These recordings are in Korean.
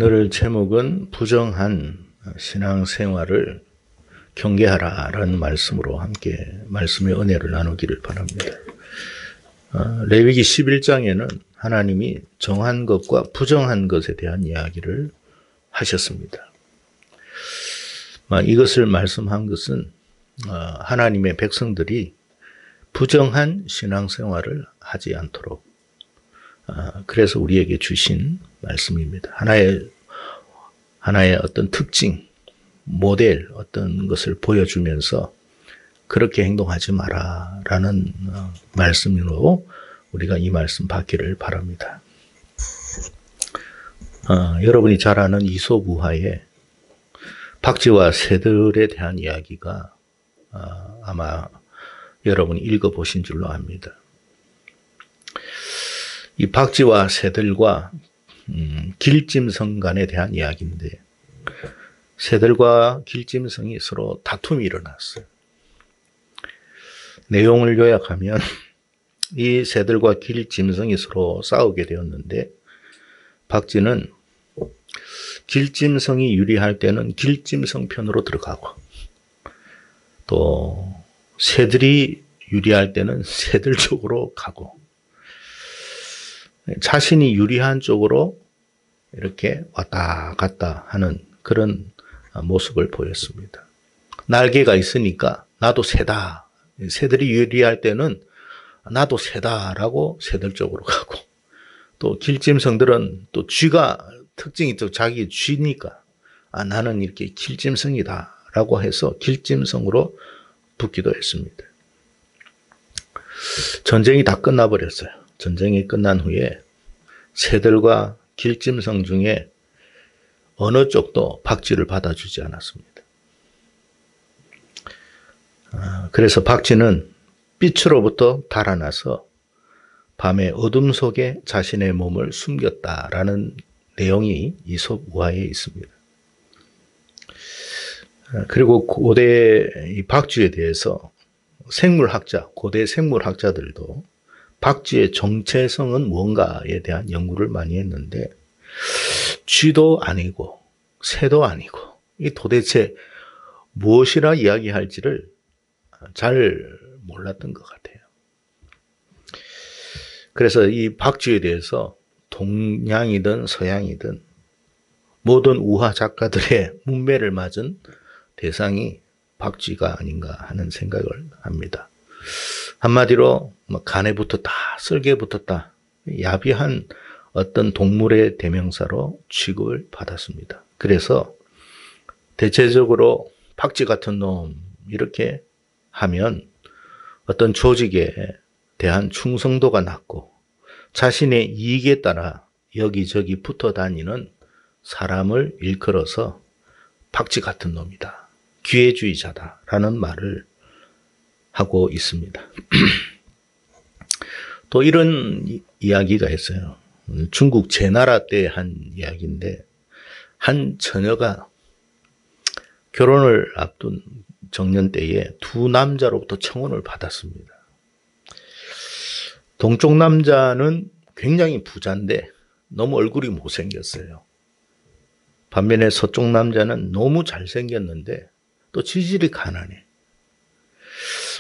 오늘 제목은 부정한 신앙생활을 경계하라라는 말씀으로 함께 말씀의 은혜를 나누기를 바랍니다. 레위기 11장에는 하나님이 정한 것과 부정한 것에 대한 이야기를 하셨습니다. 이것을 말씀한 것은 하나님의 백성들이 부정한 신앙생활을 하지 않도록 그래서 우리에게 주신 말씀입니다. 하나의 어떤 특징, 모델 어떤 것을 보여주면서 그렇게 행동하지 마라라는 말씀으로 우리가 이 말씀 받기를 바랍니다. 여러분이 잘 아는 이솝우화의 박쥐와 새들에 대한 이야기가 아마 여러분이 읽어보신 줄로 압니다. 이 박쥐와 새들과 길짐승 간에 대한 이야기인데 새들과 길짐승이 서로 다툼이 일어났어요. 내용을 요약하면 이 새들과 길짐승이 서로 싸우게 되었는데 박쥐는 길짐승이 유리할 때는 길짐승 편으로 들어가고 또 새들이 유리할 때는 새들 쪽으로 가고 자신이 유리한 쪽으로 이렇게 왔다 갔다 하는 그런 모습을 보였습니다. 날개가 있으니까 나도 새다. 새들이 유리할 때는 나도 새다라고 새들 쪽으로 가고 또 길짐승들은 또 쥐가 특징이 있죠. 자기 쥐니까 나는 이렇게 길짐승이다라고 해서 길짐승으로 붙기도 했습니다. 전쟁이 다 끝나버렸어요. 전쟁이 끝난 후에 새들과 길짐승 중에 어느 쪽도 박쥐를 받아주지 않았습니다. 그래서 박쥐는 빛으로부터 달아나서 밤의 어둠 속에 자신의 몸을 숨겼다라는 내용이 이솝우화에 있습니다. 그리고 고대 이 박쥐에 대해서 생물학자, 고대 생물학자들도 박쥐의 정체성은 뭔가에 대한 연구를 많이 했는데 쥐도 아니고 새도 아니고 이 도대체 무엇이라 이야기할지를 잘 몰랐던 것 같아요. 그래서 이 박쥐에 대해서 동양이든 서양이든 모든 우화 작가들의 문매를 맞은 대상이 박쥐가 아닌가 하는 생각을 합니다. 한마디로 간에 붙었다, 쓸개에 붙었다, 야비한 어떤 동물의 대명사로 취급을 받았습니다. 그래서 대체적으로 박쥐 같은 놈 이렇게 하면 어떤 조직에 대한 충성도가 낮고 자신의 이익에 따라 여기저기 붙어 다니는 사람을 일컬어서 박쥐 같은 놈이다, 기회주의자다라는 말을 하고 있습니다. 또 이런 이야기가 있어요. 중국 제나라 때 한 이야기인데 한 처녀가 결혼을 앞둔 정년 때에 두 남자로부터 청혼을 받았습니다. 동쪽 남자는 굉장히 부자인데 너무 얼굴이 못생겼어요. 반면에 서쪽 남자는 너무 잘생겼는데 또 지질이 가난해.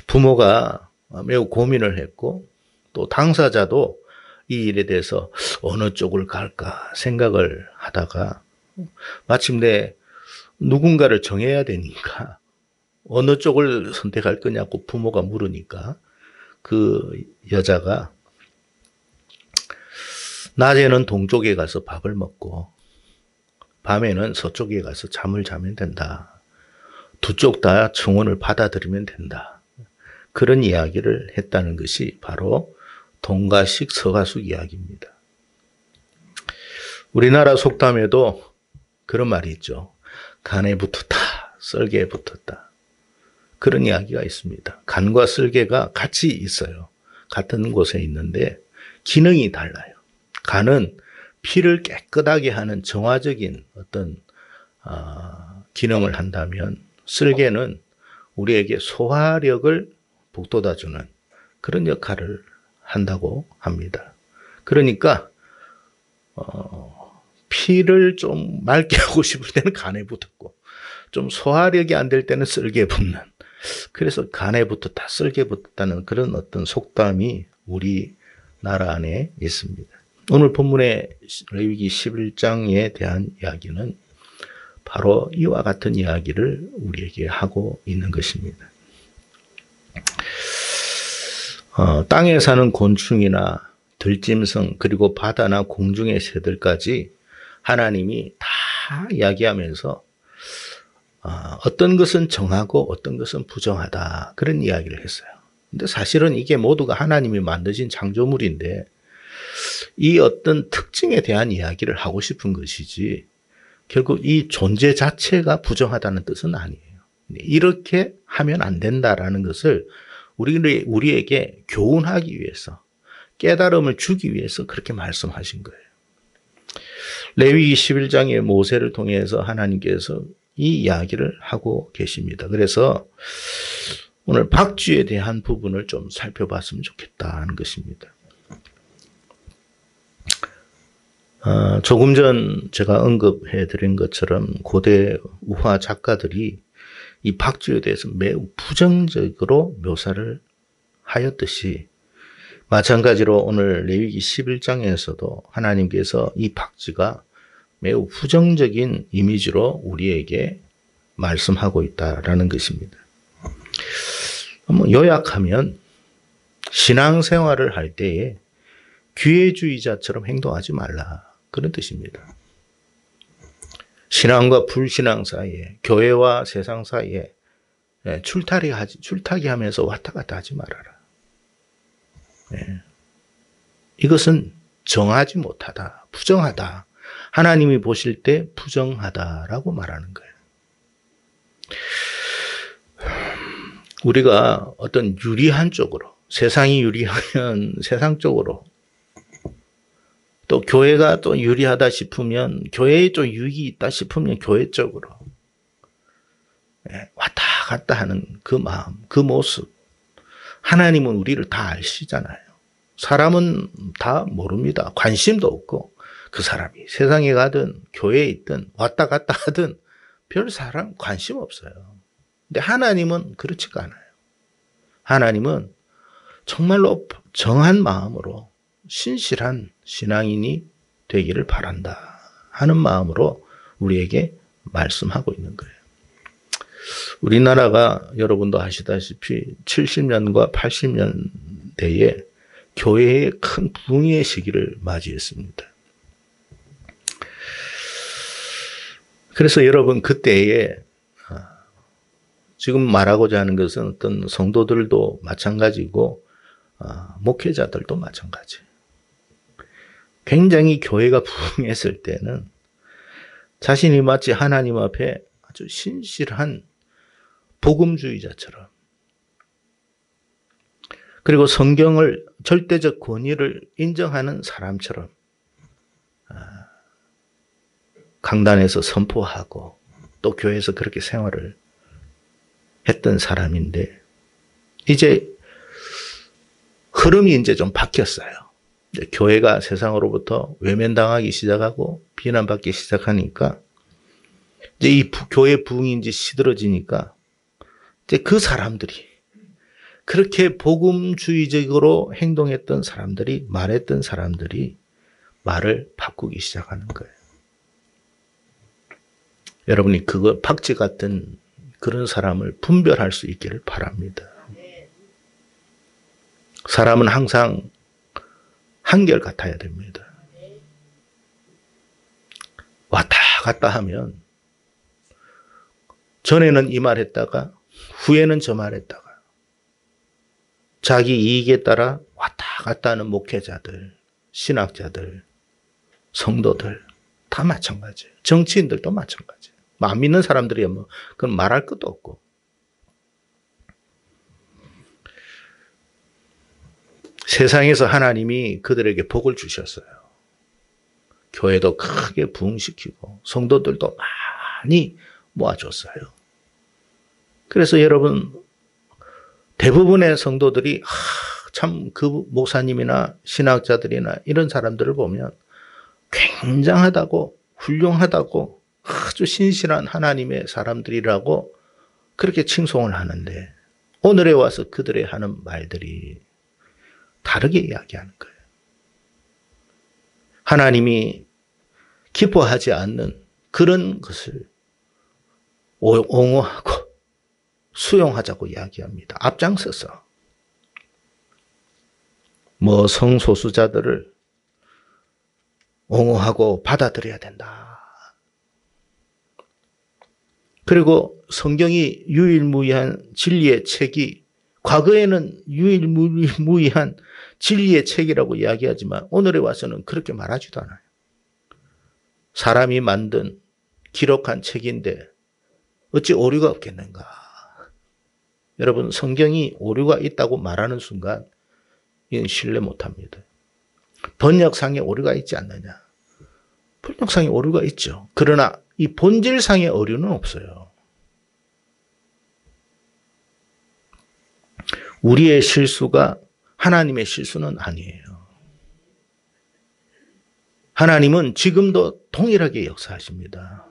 부모가 매우 고민을 했고 또 당사자도 이 일에 대해서 어느 쪽을 갈까 생각을 하다가 마침내 누군가를 정해야 되니까 어느 쪽을 선택할 거냐고 부모가 물으니까 그 여자가 낮에는 동쪽에 가서 밥을 먹고 밤에는 서쪽에 가서 잠을 자면 된다. 두 쪽 다 청혼을 받아들이면 된다. 그런 이야기를 했다는 것이 바로 동가식 서가숙 이야기입니다. 우리나라 속담에도 그런 말이 있죠. 간에 붙었다, 쓸개에 붙었다. 그런 이야기가 있습니다. 간과 쓸개가 같이 있어요. 같은 곳에 있는데 기능이 달라요. 간은 피를 깨끗하게 하는 정화적인 어떤 기능을 한다면 쓸개는 우리에게 소화력을 북돋아주는 그런 역할을 한다고 합니다. 그러니까 피를 좀 맑게 하고 싶을 때는 간에 붙었고, 좀 소화력이 안 될 때는 쓸개 붙는. 그래서 간에 붙었다, 쓸개 붙었다는 그런 어떤 속담이 우리 나라 안에 있습니다. 오늘 본문의 레위기 11장에 대한 이야기는 바로 이와 같은 이야기를 우리에게 하고 있는 것입니다. 땅에 사는 곤충이나 들짐승 그리고 바다나 공중의 새들까지 하나님이 다 이야기하면서 어떤 것은 정하고 어떤 것은 부정하다, 그런 이야기를 했어요. 근데 사실은 이게 모두가 하나님이 만드신 창조물인데 이 어떤 특징에 대한 이야기를 하고 싶은 것이지 결국 이 존재 자체가 부정하다는 뜻은 아니에요. 이렇게 하면 안 된다라는 것을 우리에게 교훈하기 위해서, 깨달음을 주기 위해서 그렇게 말씀하신 거예요. 레위기 11장의 모세를 통해서 하나님께서 이 이야기를 하고 계십니다. 그래서 오늘 박쥐에 대한 부분을 좀 살펴봤으면 좋겠다는 것입니다. 조금 전 제가 언급해 드린 것처럼 고대 우화 작가들이 이 박쥐에 대해서 매우 부정적으로 묘사를 하였듯이, 마찬가지로 오늘 레위기 11장에서도 하나님께서 이 박쥐가 매우 부정적인 이미지로 우리에게 말씀하고 있다라는 것입니다. 요약하면 신앙생활을 할 때에 기회주의자처럼 행동하지 말라, 그런 뜻입니다. 신앙과 불신앙 사이에, 교회와 세상 사이에 출타기 하면서 왔다 갔다 하지 말아라. 이것은 정하지 못하다, 부정하다. 하나님이 보실 때 부정하다라고 말하는 거예요. 우리가 어떤 유리한 쪽으로, 세상이 유리하면 세상 쪽으로, 또 교회가 또 유리하다 싶으면, 교회에 좀 유익이 있다 싶으면 교회 쪽으로 왔다 갔다 하는 그 마음, 그 모습, 하나님은 우리를 다 아시잖아요. 사람은 다 모릅니다. 관심도 없고, 그 사람이 세상에 가든 교회에 있든 왔다 갔다 하든 별 사람 관심 없어요. 근데 하나님은 그렇지가 않아요. 하나님은 정말로 정한 마음으로 신실한 신앙인이 되기를 바란다 하는 마음으로 우리에게 말씀하고 있는 거예요. 우리나라가 여러분도 아시다시피 70년과 80년대에 교회의 큰 부흥의 시기를 맞이했습니다. 그래서 여러분, 그때에 지금 말하고자 하는 것은 어떤 성도들도 마찬가지고 목회자들도 마찬가지. 굉장히 교회가 부흥했을 때는 자신이 마치 하나님 앞에 아주 신실한 복음주의자처럼, 그리고 성경을, 절대적 권위를 인정하는 사람처럼 강단에서 선포하고 또 교회에서 그렇게 생활을 했던 사람인데, 이제 흐름이 이제 좀 바뀌었어요. 이제 교회가 세상으로부터 외면당하기 시작하고 비난받기 시작하니까, 이제 이 교회 부흥인지 시들어지니까 이제 그 사람들이, 그렇게 복음주의적으로 행동했던 사람들이, 말했던 사람들이 말을 바꾸기 시작하는 거예요. 여러분이 그거 박쥐 같은 그런 사람을 분별할 수 있기를 바랍니다. 사람은 항상 한결 같아야 됩니다. 왔다 갔다 하면 전에는 이 말 했다가 후에는 저 말 했다가 자기 이익에 따라 왔다 갔다 하는 목회자들, 신학자들, 성도들 다 마찬가지예요. 정치인들도 마찬가지예요. 안 믿는 사람들이야 뭐 그건 말할 것도 없고. 세상에서 하나님이 그들에게 복을 주셨어요. 교회도 크게 부흥시키고 성도들도 많이 모아줬어요. 그래서 여러분, 대부분의 성도들이 참 그 목사님이나 신학자들이나 이런 사람들을 보면 굉장하다고 훌륭하다고 아주 신실한 하나님의 사람들이라고 그렇게 칭송을 하는데 오늘에 와서 그들의 하는 말들이 다르게 이야기하는 거예요. 하나님이 기뻐하지 않는 그런 것을 옹호하고 수용하자고 이야기합니다. 앞장서서 성소수자들을 옹호하고 받아들여야 된다. 그리고 성경이 유일무이한 진리의 책이 과거에는 유일무이한 진리의 책이라고 이야기하지만 오늘에 와서는 그렇게 말하지도 않아요. 사람이 만든 기록한 책인데 어찌 오류가 없겠는가. 여러분 성경이 오류가 있다고 말하는 순간 이건 신뢰 못합니다. 번역상에 오류가 있지 않느냐. 번역상에 오류가 있죠. 그러나 이 본질상의 오류는 없어요. 우리의 실수가 하나님의 실수는 아니에요. 하나님은 지금도 동일하게 역사하십니다.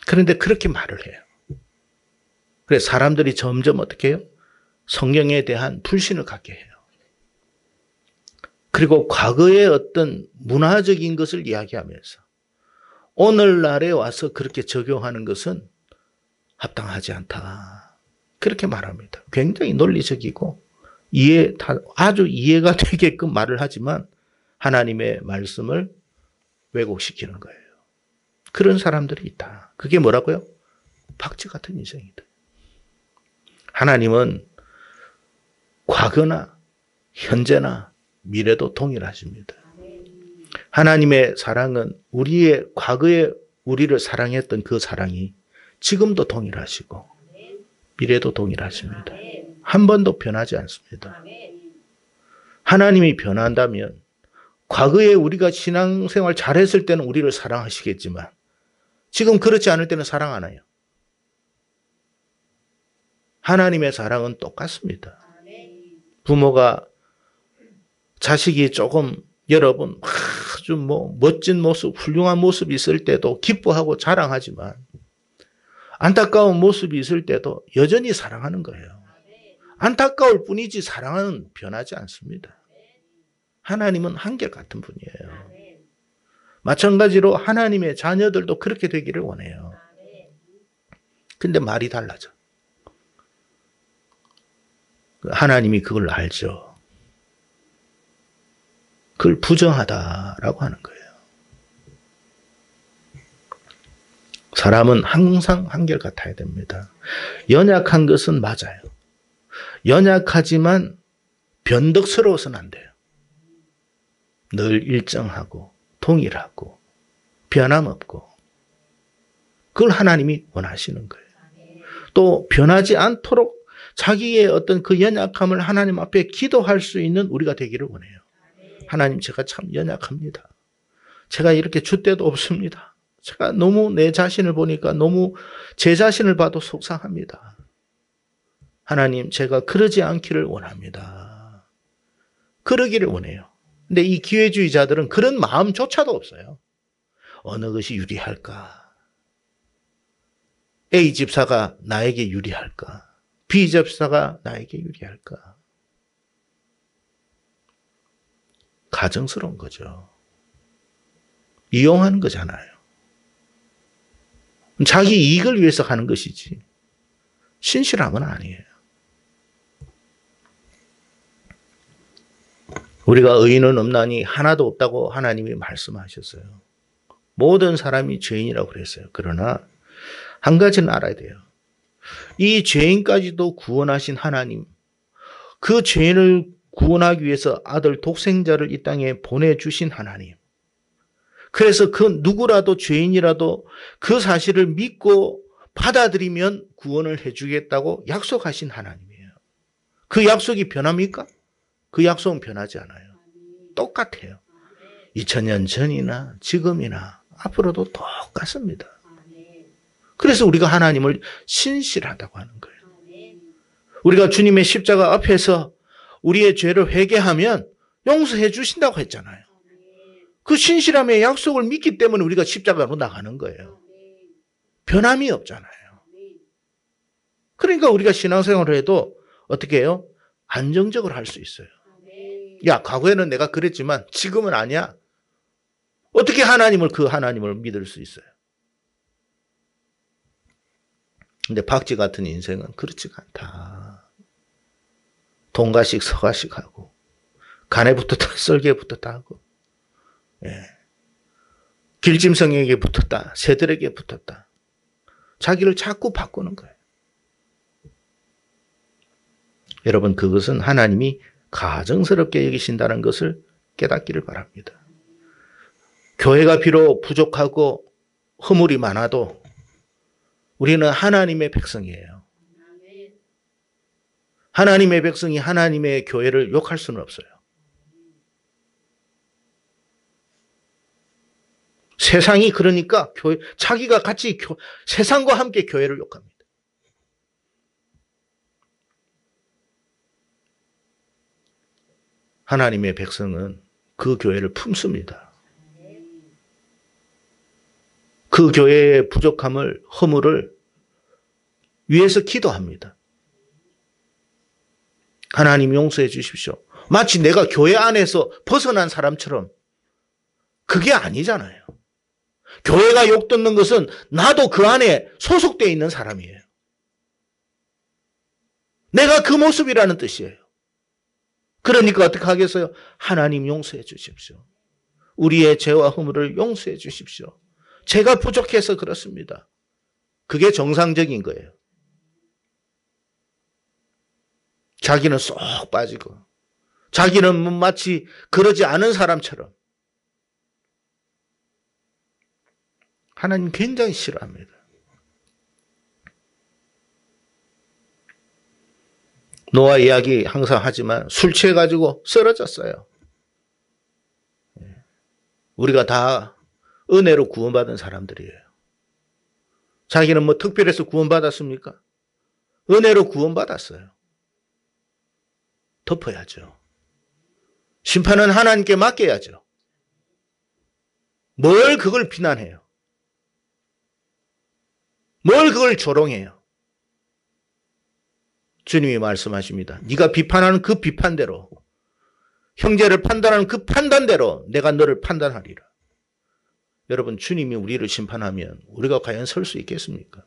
그런데 그렇게 말을 해요. 그래서 사람들이 점점 어떻게 해요? 성경에 대한 불신을 갖게 해요. 그리고 과거의 어떤 문화적인 것을 이야기하면서 오늘날에 와서 그렇게 적용하는 것은 합당하지 않다. 그렇게 말합니다. 굉장히 논리적이고 아주 이해가 되게끔 말을 하지만 하나님의 말씀을 왜곡시키는 거예요. 그런 사람들이 있다. 그게 뭐라고요? 박쥐 같은 인생이다. 하나님은 과거나 현재나 미래도 동일하십니다. 하나님의 사랑은 우리의 과거에 우리를 사랑했던 그 사랑이 지금도 동일하시고 미래도 동일하십니다. 한 번도 변하지 않습니다. 하나님이 변한다면 과거에 우리가 신앙생활 잘했을 때는 우리를 사랑하시겠지만 지금 그렇지 않을 때는 사랑 안 해요. 하나님의 사랑은 똑같습니다. 부모가 자식이 조금 여러분 아주 멋진 모습, 훌륭한 모습이 있을 때도 기뻐하고 자랑하지만 안타까운 모습이 있을 때도 여전히 사랑하는 거예요. 안타까울 뿐이지 사랑은 변하지 않습니다. 하나님은 한결같은 분이에요. 마찬가지로 하나님의 자녀들도 그렇게 되기를 원해요. 근데 말이 달라져. 하나님이 그걸 알죠. 그걸 부정하다라고 하는 거예요. 사람은 항상 한결같아야 됩니다. 연약한 것은 맞아요. 연약하지만 변덕스러워서는 안 돼요. 늘 일정하고 동일하고 변함없고 그걸 하나님이 원하시는 거예요. 또 변하지 않도록 자기의 어떤 그 연약함을 하나님 앞에 기도할 수 있는 우리가 되기를 원해요. 하나님, 제가 참 연약합니다. 제가 이렇게 줏대도 없습니다. 제가 너무 내 자신을 보니까 너무 제 자신을 봐도 속상합니다. 하나님, 제가 그러지 않기를 원합니다. 그러기를 원해요. 근데 이 기회주의자들은 그런 마음조차도 없어요. 어느 것이 유리할까? A 집사가 나에게 유리할까? B 집사가 나에게 유리할까? 가정스러운 거죠. 이용하는 거잖아요. 자기 이익을 위해서 하는 것이지 신실함은 아니에요. 우리가 의인은 없나니 하나도 없다고 하나님이 말씀하셨어요. 모든 사람이 죄인이라고 그랬어요. 그러나 한 가지는 알아야 돼요. 이 죄인까지도 구원하신 하나님, 그 죄인을 구원하기 위해서 아들 독생자를 이 땅에 보내주신 하나님. 그래서 그 누구라도 죄인이라도 그 사실을 믿고 받아들이면 구원을 해주겠다고 약속하신 하나님이에요. 그 약속이 변합니까? 그 약속은 변하지 않아요. 똑같아요. 2000년 전이나 지금이나 앞으로도 똑같습니다. 그래서 우리가 하나님을 신실하다고 하는 거예요. 우리가 주님의 십자가 앞에서 우리의 죄를 회개하면 용서해 주신다고 했잖아요. 그 신실함의 약속을 믿기 때문에 우리가 십자가로 나가는 거예요. 변함이 없잖아요. 그러니까 우리가 신앙생활을 해도 어떻게 해요? 안정적으로 할 수 있어요. 야, 과거에는 내가 그랬지만 지금은 아니야. 어떻게 그 하나님을 믿을 수 있어요? 근데 박쥐 같은 인생은 그렇지가 않다. 동가식 서가식 하고 간에 붙었다 썰개에 붙었다 하고 길짐승에게 붙었다 새들에게 붙었다. 자기를 자꾸 바꾸는 거예요. 여러분, 그것은 하나님이 가증스럽게 여기신다는 것을 깨닫기를 바랍니다. 교회가 비록 부족하고 허물이 많아도 우리는 하나님의 백성이에요. 하나님의 백성이 하나님의 교회를 욕할 수는 없어요. 세상이 그러니까 자기가 같이 세상과 함께 교회를 욕합니다. 하나님의 백성은 그 교회를 품습니다. 그 교회의 부족함을, 허물을 위해서 기도합니다. 하나님 용서해 주십시오. 마치 내가 교회 안에서 벗어난 사람처럼. 그게 아니잖아요. 교회가 욕듣는 것은 나도 그 안에 소속되어 있는 사람이에요. 내가 그 모습이라는 뜻이에요. 그러니까 어떻게 하겠어요? 하나님 용서해 주십시오. 우리의 죄와 허물을 용서해 주십시오. 제가 부족해서 그렇습니다. 그게 정상적인 거예요. 자기는 쏙 빠지고 자기는 마치 그러지 않은 사람처럼. 하나님 굉장히 싫어합니다. 노아 이야기 항상 하지만 술 취해가지고 쓰러졌어요. 우리가 다 은혜로 구원받은 사람들이에요. 자기는 뭐 특별해서 구원받았습니까? 은혜로 구원받았어요. 덮어야죠. 심판은 하나님께 맡겨야죠. 뭘 그걸 비난해요? 뭘 그걸 조롱해요? 주님이 말씀하십니다. 네가 비판하는 그 비판대로, 형제를 판단하는 그 판단대로 내가 너를 판단하리라. 여러분, 주님이 우리를 심판하면 우리가 과연 설 수 있겠습니까?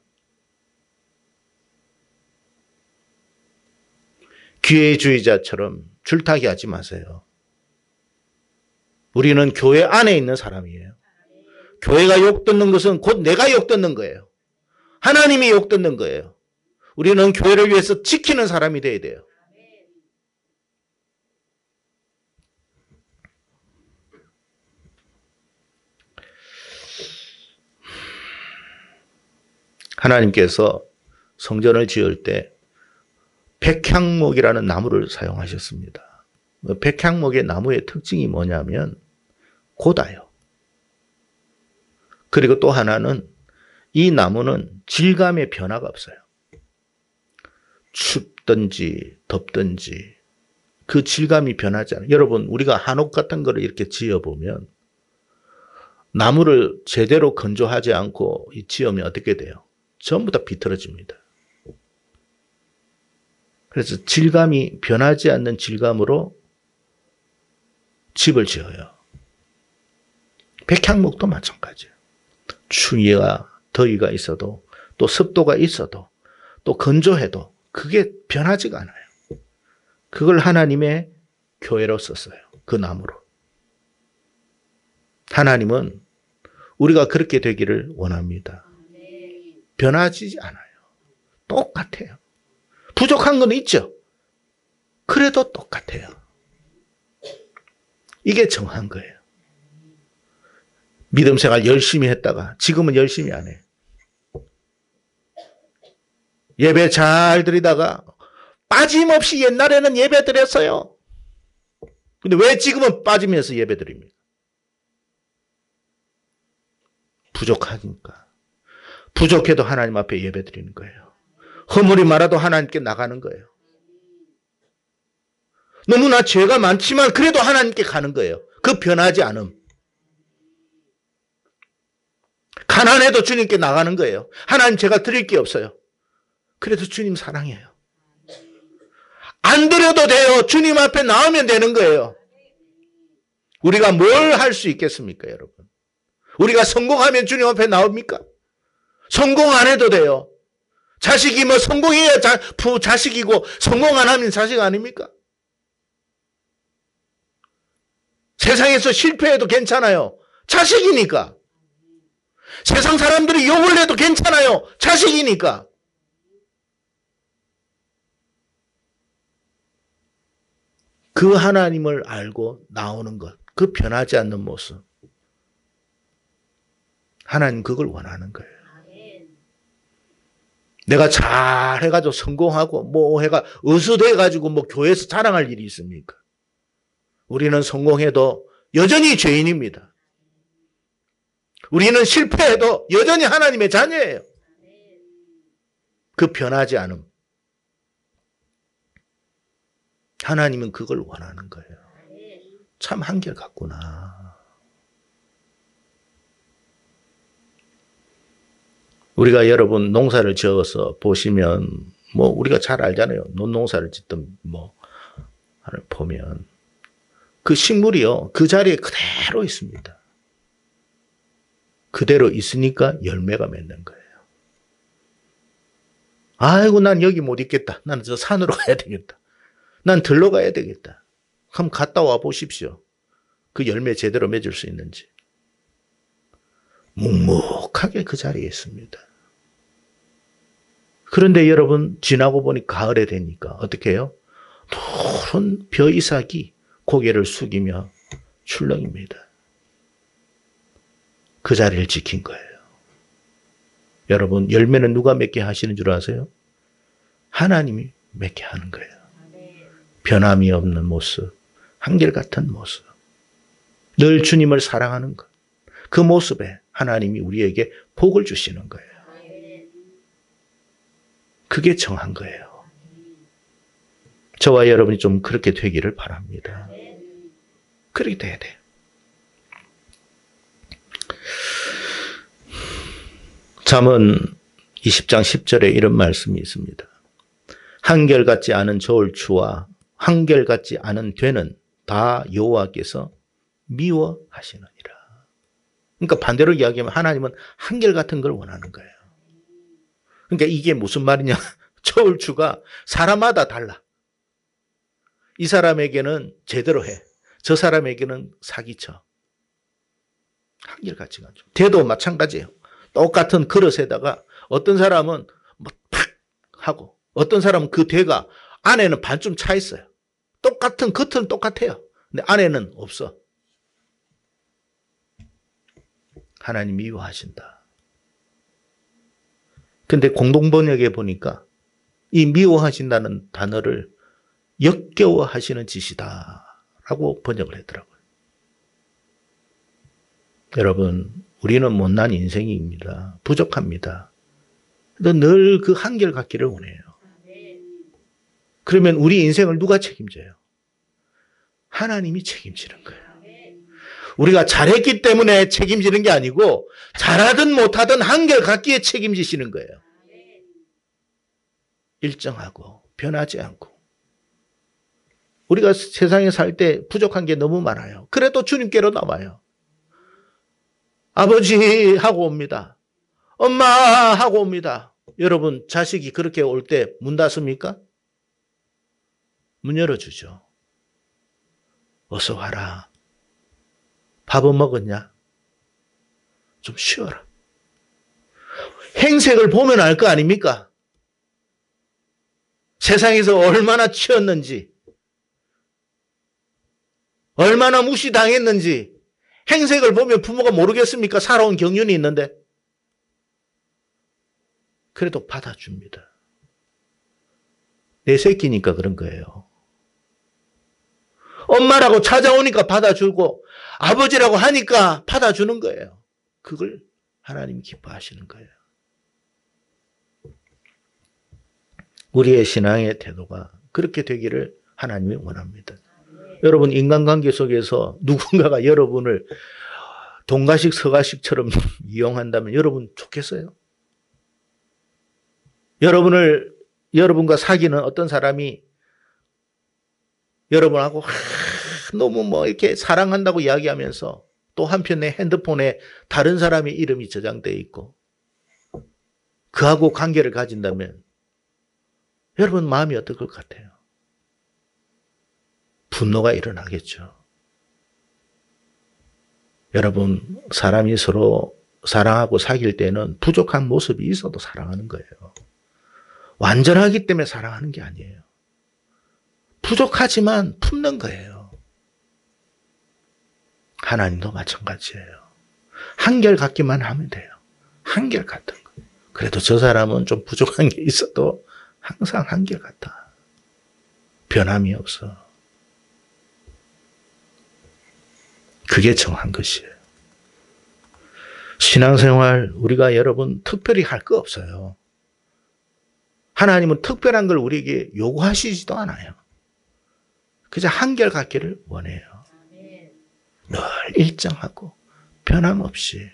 기회주의자처럼 줄타기 하지 마세요. 우리는 교회 안에 있는 사람이에요. 교회가 욕듣는 것은 곧 내가 욕듣는 거예요. 하나님이 욕듣는 거예요. 우리는 교회를 위해서 지키는 사람이 돼야 돼요. 하나님께서 성전을 지을 때 백향목이라는 나무를 사용하셨습니다. 백향목의 나무의 특징이 뭐냐면 고다요. 그리고 또 하나는 이 나무는 질감의 변화가 없어요. 춥든지 덥든지 그 질감이 변하지 않아요. 여러분, 우리가 한옥 같은 거를 이렇게 지어보면 나무를 제대로 건조하지 않고 지으면 어떻게 돼요? 전부 다 비틀어집니다. 그래서 질감이 변하지 않는 질감으로 집을 지어요. 백향목도 마찬가지예요. 추위와 더위가 있어도 또 습도가 있어도 또 건조해도 그게 변하지가 않아요. 그걸 하나님의 교회로 썼어요. 그 나무로. 하나님은 우리가 그렇게 되기를 원합니다. 변하지 않아요. 똑같아요. 부족한 건 있죠. 그래도 똑같아요. 이게 정한 거예요. 믿음 생활 열심히 했다가 지금은 열심히 안 해. 예배 잘 드리다가 빠짐없이 옛날에는 예배 드렸어요. 근데 왜 지금은 빠지면서 예배 드립니까? 부족하니까. 부족해도 하나님 앞에 예배 드리는 거예요. 허물이 많아도 하나님께 나가는 거예요. 너무나 죄가 많지만 그래도 하나님께 가는 거예요. 그 변하지 않음. 가난해도 주님께 나가는 거예요. 하나님 제가 드릴 게 없어요. 그래도 주님 사랑해요. 안 드려도 돼요. 주님 앞에 나오면 되는 거예요. 우리가 뭘 할 수 있겠습니까, 여러분? 우리가 성공하면 주님 앞에 나옵니까? 성공 안 해도 돼요. 자식이 뭐 성공해야 자식이고 성공 안 하면 자식 아닙니까? 세상에서 실패해도 괜찮아요. 자식이니까. 세상 사람들이 욕을 해도 괜찮아요. 자식이니까. 그 하나님을 알고 나오는 것, 그 변하지 않는 모습. 하나님 그걸 원하는 거예요. 내가 잘 해가지고 성공하고 뭐 해가 의수돼가지고 뭐 교회에서 자랑할 일이 있습니까? 우리는 성공해도 여전히 죄인입니다. 우리는 실패해도 여전히 하나님의 자녀예요. 그 변하지 않음. 하나님은 그걸 원하는 거예요. 참 한결같구나. 우리가 여러분 농사를 지어서 보시면 뭐 우리가 잘 알잖아요. 논농사를 짓든 뭐 보면 그 식물이요. 그 자리에 그대로 있습니다. 그대로 있으니까 열매가 맺는 거예요. 아이고 난 여기 못 있겠다. 나는 저 산으로 가야 되겠다. 난 들로 가야 되겠다. 그럼 갔다 와 보십시오. 그 열매 제대로 맺을 수 있는지. 묵묵하게 그 자리에 있습니다. 그런데 여러분 지나고 보니 가을에 되니까 어떻게 해요? 푸른 벼이삭이 고개를 숙이며 출렁입니다. 그 자리를 지킨 거예요. 여러분 열매는 누가 맺게 하시는 줄 아세요? 하나님이 맺게 하는 거예요. 변함이 없는 모습, 한결같은 모습, 늘 주님을 사랑하는 것. 그 모습에 하나님이 우리에게 복을 주시는 거예요. 그게 정한 거예요. 저와 여러분이 좀 그렇게 되기를 바랍니다. 그렇게 돼야 돼요. 잠언 20장 10절에 이런 말씀이 있습니다. 한결같지 않은 저울추와 한결같지 않은 되는 다 여호와께서 미워하시느니라. 그러니까 반대로 이야기하면 하나님은 한결같은 걸 원하는 거예요. 그러니까 이게 무슨 말이냐. 저울추가 사람마다 달라. 이 사람에게는 제대로 해. 저 사람에게는 사기쳐. 한결같지가 않죠. 대도 마찬가지예요. 똑같은 그릇에다가 어떤 사람은 뭐 팍 하고 어떤 사람은 그 대가 안에는 반쯤 차 있어요. 똑같은 겉은 똑같아요. 근데 안에는 없어. 하나님 미워하신다. 근데 공동번역에 보니까 이 미워하신다는 단어를 역겨워하시는 짓이다라고 번역을 했더라고요. 여러분, 우리는 못난 인생입니다. 부족합니다. 늘 그 한결같기를 원해요. 그러면 우리 인생을 누가 책임져요? 하나님이 책임지는 거예요. 우리가 잘했기 때문에 책임지는 게 아니고 잘하든 못하든 한결같기에 책임지시는 거예요. 일정하고 변하지 않고. 우리가 세상에 살 때 부족한 게 너무 많아요. 그래도 주님께로 나와요. 아버지 하고 옵니다. 엄마 하고 옵니다. 여러분 자식이 그렇게 올 때 문 닫습니까? 문 열어주죠. 어서 와라. 밥은 먹었냐? 좀 쉬어라. 행색을 보면 알 거 아닙니까? 세상에서 얼마나 치였는지, 얼마나 무시당했는지 행색을 보면 부모가 모르겠습니까? 살아온 경륜이 있는데. 그래도 받아줍니다. 내 새끼니까 그런 거예요. 엄마라고 찾아오니까 받아주고 아버지라고 하니까 받아주는 거예요. 그걸 하나님이 기뻐하시는 거예요. 우리의 신앙의 태도가 그렇게 되기를 하나님이 원합니다. 여러분 인간관계 속에서 누군가가 여러분을 동가식 서가식처럼 이용한다면 여러분 좋겠어요? 여러분과 사귀는 어떤 사람이 여러분하고 너무 이렇게 사랑한다고 이야기하면서 또 한편에 핸드폰에 다른 사람의 이름이 저장되어 있고 그하고 관계를 가진다면 여러분 마음이 어떨 것 같아요? 분노가 일어나겠죠. 여러분, 사람이 서로 사랑하고 사귈 때는 부족한 모습이 있어도 사랑하는 거예요. 완전하기 때문에 사랑하는 게 아니에요. 부족하지만 품는 거예요. 하나님도 마찬가지예요. 한결같기만 하면 돼요. 한결같은 거. 그래도 저 사람은 좀 부족한 게 있어도 항상 한결같다. 변함이 없어. 그게 정한 것이에요. 신앙생활 우리가 여러분 특별히 할 거 없어요. 하나님은 특별한 걸 우리에게 요구하시지도 않아요. 그저 한결같기를 원해요. 늘 일정하고 변함없이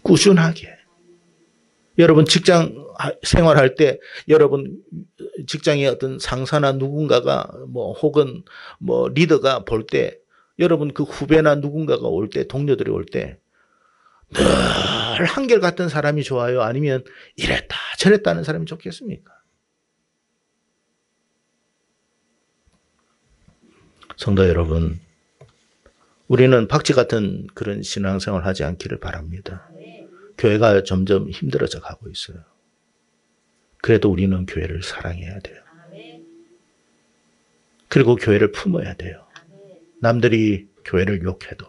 꾸준하게. 여러분 직장 생활할 때 여러분 직장의 어떤 상사나 누군가가 혹은 리더가 볼 때 여러분 그 후배나 누군가가 올 때 동료들이 올 때 늘 한결같은 사람이 좋아요? 아니면 이랬다 저랬다 하는 사람이 좋겠습니까? 성도 여러분, 우리는 박쥐 같은 그런 신앙생활을 하지 않기를 바랍니다. 교회가 점점 힘들어져 가고 있어요. 그래도 우리는 교회를 사랑해야 돼요. 그리고 교회를 품어야 돼요. 남들이 교회를 욕해도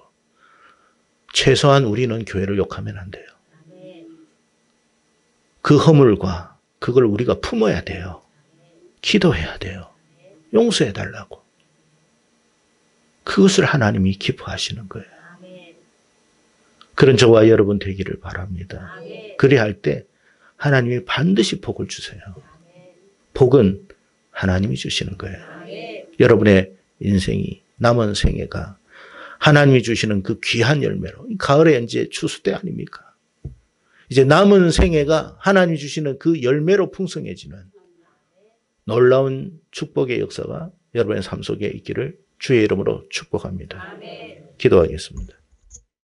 최소한 우리는 교회를 욕하면 안 돼요. 그 허물과 그걸 우리가 품어야 돼요. 기도해야 돼요. 용서해 달라고. 그것을 하나님이 기뻐하시는 거예요. 그런 저와 여러분 되기를 바랍니다. 그리할 때 하나님이 반드시 복을 주세요. 복은 하나님이 주시는 거예요. 여러분의 인생이 남은 생애가 하나님이 주시는 그 귀한 열매로, 가을에 이제 추수 때 아닙니까? 이제 남은 생애가 하나님이 주시는 그 열매로 풍성해지는 놀라운 축복의 역사가 여러분의 삶 속에 있기를 주의 이름으로 축복합니다. 기도하겠습니다.